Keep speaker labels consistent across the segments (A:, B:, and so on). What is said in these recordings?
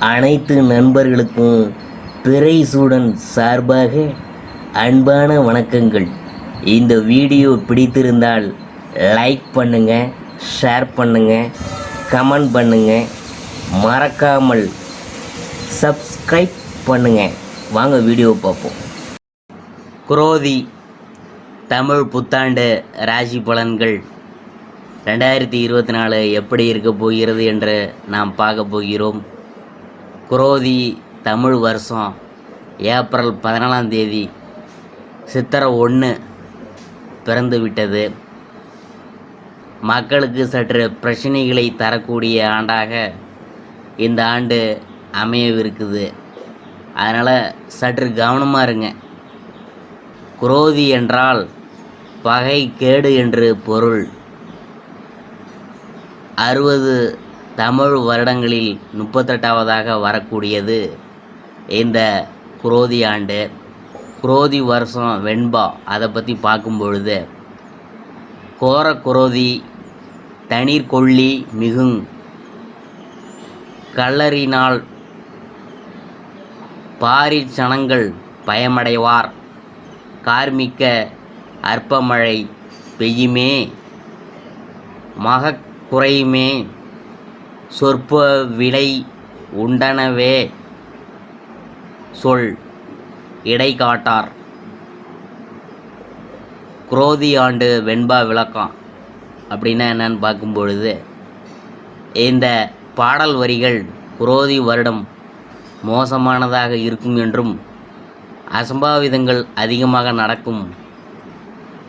A: அனைத்து நண்பர்களுக்கும் பிறைசூடன் சார்பாக அன்பான வணக்கங்கள். இந்த வீடியோ பிடித்திருந்தால் லைக் பண்ணுங்கள், ஷேர் பண்ணுங்கள், கமெண்ட் பண்ணுங்கள், மறக்காமல் சப்ஸ்கிரைப் பண்ணுங்கள். வாங்க வீடியோ பார்ப்போம். குரோதி தமிழ் புத்தாண்டு ராசி பலன்கள் 2024 எப்படி இருக்க போகிறது என்று நாம் பார்க்க போகிறோம். குரோதி தமிழ் வருஷம் ஏப்ரல் 14ஆம் தேதி சித்திரை 1 பிறந்து விட்டது. மக்களுக்கு சற்று பிரச்சனைகளை தரக்கூடிய ஆண்டாக இந்த ஆண்டு அமையவிருக்குது. அதனால் சற்று கவனமாக இருங்க. குரோதி என்றால் பகை, கேடு என்று பொருள். 60 தமிழ் வருடங்களில் 38வதாக வரக்கூடியது இந்த குரோதி ஆண்டு. குரோதி வருஷம் வெண்பா. அதை பற்றி பார்க்கும் பொழுது கோர குரோதி தண்ணீர் கொள்ளி மிகுங் கல்லறினால் பாரிச்சனங்கள் பயமடைவார். கார்மிக்க அற்பமழை பெய்யுமே, மகக் குறையுமே, சொற்ப விலை உண்டனவே சொல் இடை காட்டார். குரோதி ஆண்டு வெண்பா விளக்கம் அப்படின்னா என்னன்னு பார்க்கும் பொழுது, இந்த பாடல் வரிகள் குரோதி வருடம் மோசமானதாக இருக்கும் என்றும், அசம்பாவிதங்கள் அதிகமாக நடக்கும்,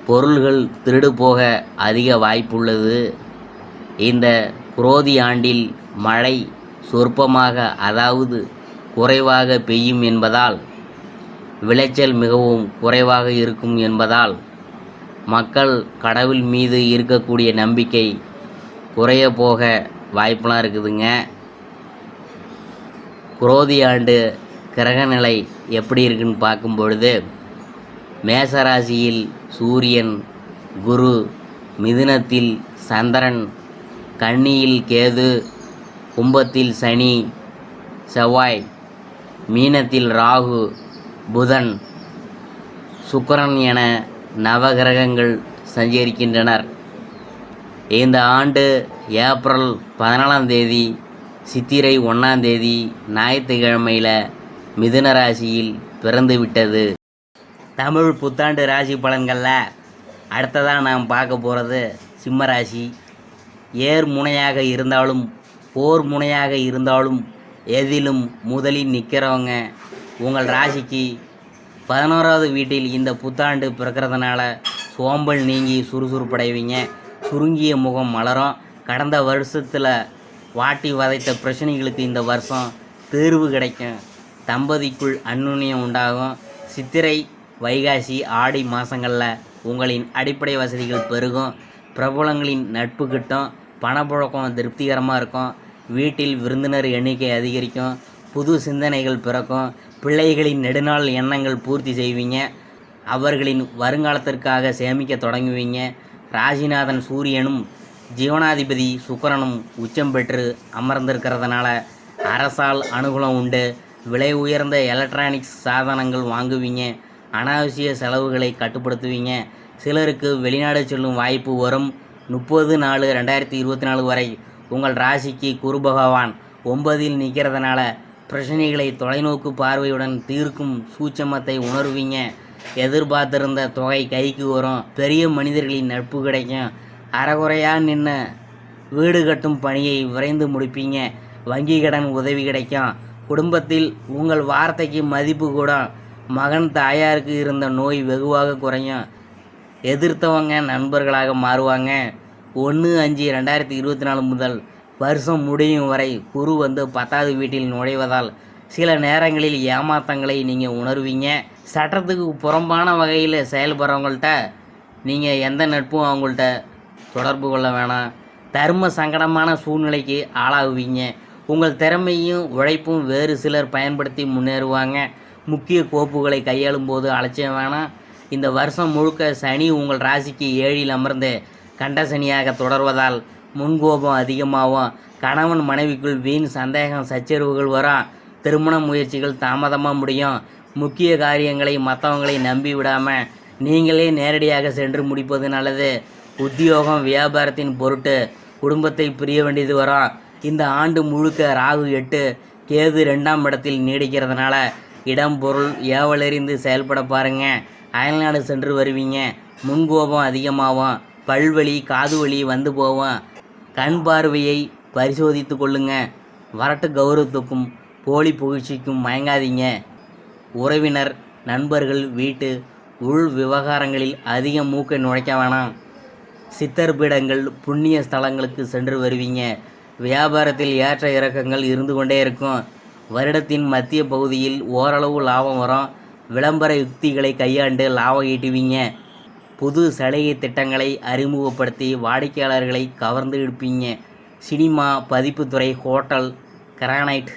A: பொருள்கள் திருடு போக அதிக வாய்ப்புள்ளது, இந்த குரோதி ஆண்டில் மழை சொற்பமாக அதாவது குறைவாக பெய்யும் என்பதால் விளைச்சல் மிகவும் குறைவாக இருக்கும் என்பதால் மக்கள் கடவுள் மீது இருக்கக்கூடிய நம்பிக்கை குறைய போக வாய்ப்பெலாம் இருக்குதுங்க. குரோதி ஆண்டு கிரகநிலை எப்படி இருக்குன்னு பார்க்கும் பொழுது, மேசராசியில் சூரியன், குரு, மிதுனத்தில் சந்திரன், கன்னியில் கேது, கும்பத்தில் சனி, செவ்வாய், மீனத்தில் ராகு, புதன், சுக்கிரன் என நவகிரகங்கள் சஞ்சரிக்கின்றனர். இந்த ஆண்டு ஏப்ரல் 14ஆம் தேதி சித்திரை 1ஆம் தேதி ஞாயிற்றுக்கிழமையில் மிதுன ராசியில் பிறந்து விட்டது. தமிழ் புத்தாண்டு ராசி பலன்களில் அடுத்ததாக நாம் பார்க்க போகிறது சிம்ம ராசி. ஏர் முனையாக இருந்தாலும் போர் முனையாக இருந்தாலும் எதிலும் முதலில் நிற்கிறவங்க உங்கள் ராசிக்கு 11வது வீட்டில் இந்த புத்தாண்டு பிறக்கிறதுனால சோம்பல் நீங்கி சுறுசுறுப்படைவீங்க. சுருங்கிய முகம் மலரும். கடந்த வருஷத்தில் வாட்டி வதைத்த பிரச்சனைகளுக்கு இந்த வருஷம் தேர்வு கிடைக்கும். தம்பதிக்குள் அந்யுன்யம் உண்டாகும். சித்திரை, வைகாசி, ஆடி மாதங்களில் உங்களின் அடிப்படை வசதிகள் பெருகும். பிரபலங்களின் நட்பு கிட்டும். பணப்புழக்கம் திருப்திகரமாக இருக்கும். வீட்டில் விருந்தினர் எண்ணிக்கை அதிகரிக்கும். புது சிந்தனைகள் பிறக்கும். பிள்ளைகளின் நெடுநாள் எண்ணங்கள் பூர்த்தி செய்வீங்க. அவர்களின் வருங்காலத்திற்காக சேமிக்க தொடங்குவீங்க. ராசிநாதன் சூரியனும் ஜீவனாதிபதி சுக்கிரனும் உச்சம் பெற்று அமர்ந்திருக்கிறதுனால அரசால் அனுகூலம் உண்டு. விலை உயர்ந்த எலக்ட்ரானிக்ஸ் சாதனங்கள் வாங்குவீங்க. அனாவசிய செலவுகளை கட்டுப்படுத்துவீங்க. சிலருக்கு வெளிநாடு செல்லும் வாய்ப்பு வரும். 30/4/2024 வரை உங்கள் ராசிக்கு குரு பகவான் 9இல் நிற்கிறதுனால பிரச்சனைகளை தொலைநோக்கு பார்வையுடன் தீர்க்கும் சூட்சமத்தை உணர்வீங்க. எதிர்பார்த்திருந்த தொகை கைக்கு வரும். பெரிய மனிதர்களின் நட்பு கிடைக்கும். அறகுறையாக நின்ன வீடு கட்டும் பணியை விரைந்து முடிப்பீங்க. வங்கி கடன் உதவி கிடைக்கும். குடும்பத்தில் உங்கள் வார்த்தைக்கு மதிப்பு கூட. மகன், தாயாருக்கு இருந்த நோய் வெகுவாக குறையும். எதிர்த்தவங்க நண்பர்களாக மாறுவாங்க. 1/5/2024 முதல் வருஷம் முடியும் வரை குரு 10வது வீட்டில் நுழைவதால் சில நேரங்களில் ஏமாற்றங்களை நீங்கள் உணர்வீங்க. சட்டத்துக்கு புறம்பான வகையில் செயல்படுறவங்கள்ட்ட நீங்கள் எந்த நட்பும் அவங்கள்ட்ட தொடர்பு கொள்ள வேணாம். தர்ம சங்கடமான சூழ்நிலைக்கு ஆளாகுவீங்க. உங்கள் திறமையும் உழைப்பும் வேறு சிலர் பயன்படுத்தி முன்னேறுவாங்க. முக்கிய கோப்புகளை கையாளும் போது அலட்சியம் வேணாம். இந்த வருஷம் முழுக்க சனி உங்கள் ராசிக்கு 7இல் அமர்ந்து கண்ட சனியாக தொடர்வதால் முன்கோபம் அதிகமாகும். கணவன் மனைவிக்குள் வீண் சந்தேகம் சச்சரவுகள் வரும். திருமண முயற்சிகள் தாமதமாக முடியும். முக்கிய காரியங்களை மற்றவங்களை நம்பி விடாமல் நீங்களே நேரடியாக சென்று முடிப்பது நல்லது. உத்தியோகம் வியாபாரத்தின் பொருட்டு குடும்பத்தை பிரிய வேண்டியது வரும். இந்த ஆண்டு முழுக்க ராகு 8 கேது 2ஆம் இடத்தில் நீடிக்கிறதுனால இடம் பொருள் ஏவலறிந்து செயல்பட பாருங்க. அயல்நாடு சென்று வருவீங்க. முன்கோபம் அதிகமாகும். பல்வலி காது வலி வந்து போவோம். கண் பார்வையை பரிசோதித்து கொள்ளுங்க. வரட்டு கௌரவத்துக்கும் போலி புகழ்ச்சிக்கும் மயங்காதீங்க. உறவினர் நண்பர்கள் வீட்டு உள் விவகாரங்களில் அதிக மூக்கை நுழைக்க வேணாம். சித்தர் பீடங்கள் புண்ணிய ஸ்தலங்களுக்கு சென்று வருவீங்க. வியாபாரத்தில் ஏற்ற இறக்கங்கள் இருந்து கொண்டே இருக்கும். வருடத்தின் மத்திய பகுதியில் ஓரளவு லாபம் வரும். விளம்பர யுக்திகளை கையாண்டு லாபம் ஈட்டுவீங்க. புது சலுகை திட்டங்களை அறிமுகப்படுத்தி வாடிக்கையாளர்களை கவர்ந்து இழுப்பீங்க. சினிமா பதிப்புத்துறை ஹோட்டல் கிரானைட்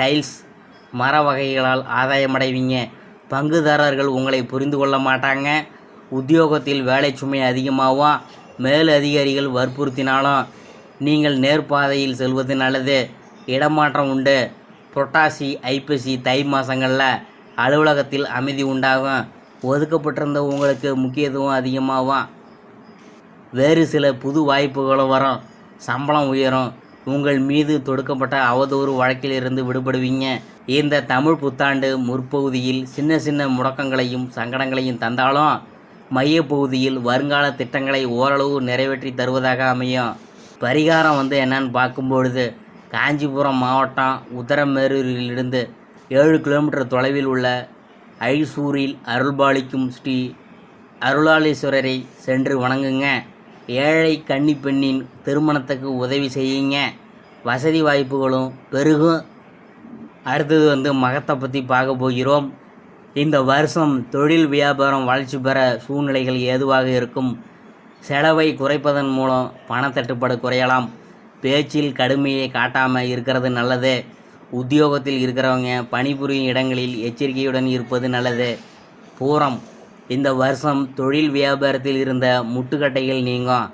A: டைல்ஸ் மர வகைகளால் ஆதாயமடைவீங்க. பங்குதாரர்கள் உங்களை புரிந்து கொள்ள மாட்டாங்க. உத்தியோகத்தில் வேலை சுமை அதிகமாகும். மேல் அதிகாரிகள் வற்புறுத்தினாலும் நீங்கள் நேர்பாதையில் செல்வது நல்லது. இடமாற்றம் உண்டு. புரட்டாசி ஐப்பசி தை மாதங்களில் அலுவலகத்தில் அமைதி உண்டாகும். ஒதுக்கப்பட்டிருந்த உங்களுக்கு முக்கியத்துவம் அதிகமாகும். வேறு சில புது வாய்ப்புகளும் வரும். சம்பளம் உயரும். உங்கள் மீது தொடுக்கப்பட்ட அவதூறு வழக்கிலிருந்து விடுபடுவீங்க. இந்த தமிழ் புத்தாண்டு முற்பகுதியில் சின்ன சின்ன முடக்கங்களையும் சங்கடங்களையும் தந்தாலும் மையப்பகுதியில் வருங்கால திட்டங்களை ஓரளவு நிறைவேற்றி தருவதாக அமையும். பரிகாரம் என்னன்னு பார்க்கும்பொழுது காஞ்சிபுரம் மாவட்டம் உத்தரமேரூரிலிருந்து 7 கிலோமீட்டர் தொலைவில் உள்ள ஐசூரில் அருள்பாலிக்கும் ஸ்ரீ அருளாளீஸ்வரரை சென்று வணங்குங்க. ஏழை கன்னி பெண்ணின் திருமணத்துக்கு உதவி செய்யுங்க. வசதி வாய்ப்புகளும் பெருகும். அடுத்தது மகத்தை பற்றி பார்க்க போகிறோம். இந்த வருஷம் தொழில் வியாபாரம் வளர்ச்சி பெற சூழ்நிலைகள் ஏதுவாக இருக்கும். செலவை குறைப்பதன் மூலம் பணத்தட்டுப்பாடு குறையலாம். பேச்சில் கடுமையை காட்டாமல் இருக்கிறது நல்லது. உத்தியோகத்தில் இருக்கிறவங்க பணிபுரியும் இடங்களில் எச்சரிக்கையுடன் இருப்பது நல்லது. பூரம் இந்த வருஷம் தொழில் வியாபாரத்தில் இருந்த முட்டுக்கட்டைகள் நீங்கும்.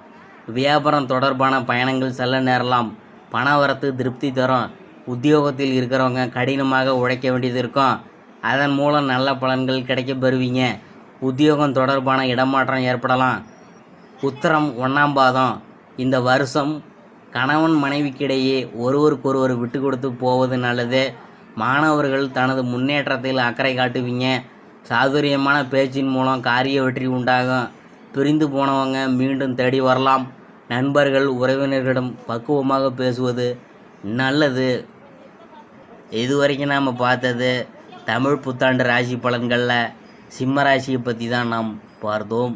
A: வியாபாரம் தொடர்பான பயணங்கள் செல்ல நேரலாம். பணவரத்து திருப்தி தரும். உத்தியோகத்தில் இருக்கிறவங்க கடினமாக உழைக்க வேண்டியது இருக்கும். அதன் மூலம் நல்ல பலன்கள் கிடைக்க பெறுவீங்க. உத்தியோகம் தொடர்பான இடமாற்றம் ஏற்படலாம். உத்திரம் 1ஆம் பாதம் இந்த வருஷம் கணவன் மனைவிக்கிடையே ஒருவருக்கொருவர் விட்டு கொடுத்து போவது நல்லது. மாணவர்கள் தனது முன்னேற்றத்தில் அக்கறை காட்டுவீங்க. சாதுரியமான பேச்சின் மூலம் காரிய வெற்றி உண்டாகும். பிரிந்து போனவங்க மீண்டும் தேடி வரலாம். நண்பர்கள் உறவினர்களிடம் பக்குவமாக பேசுவது நல்லது. இதுவரைக்கும் நாம் பார்த்தது தமிழ் புத்தாண்டு ராசி பலன்களில் சிம்ம ராசியை பற்றி தான் நாம் பார்த்தோம்.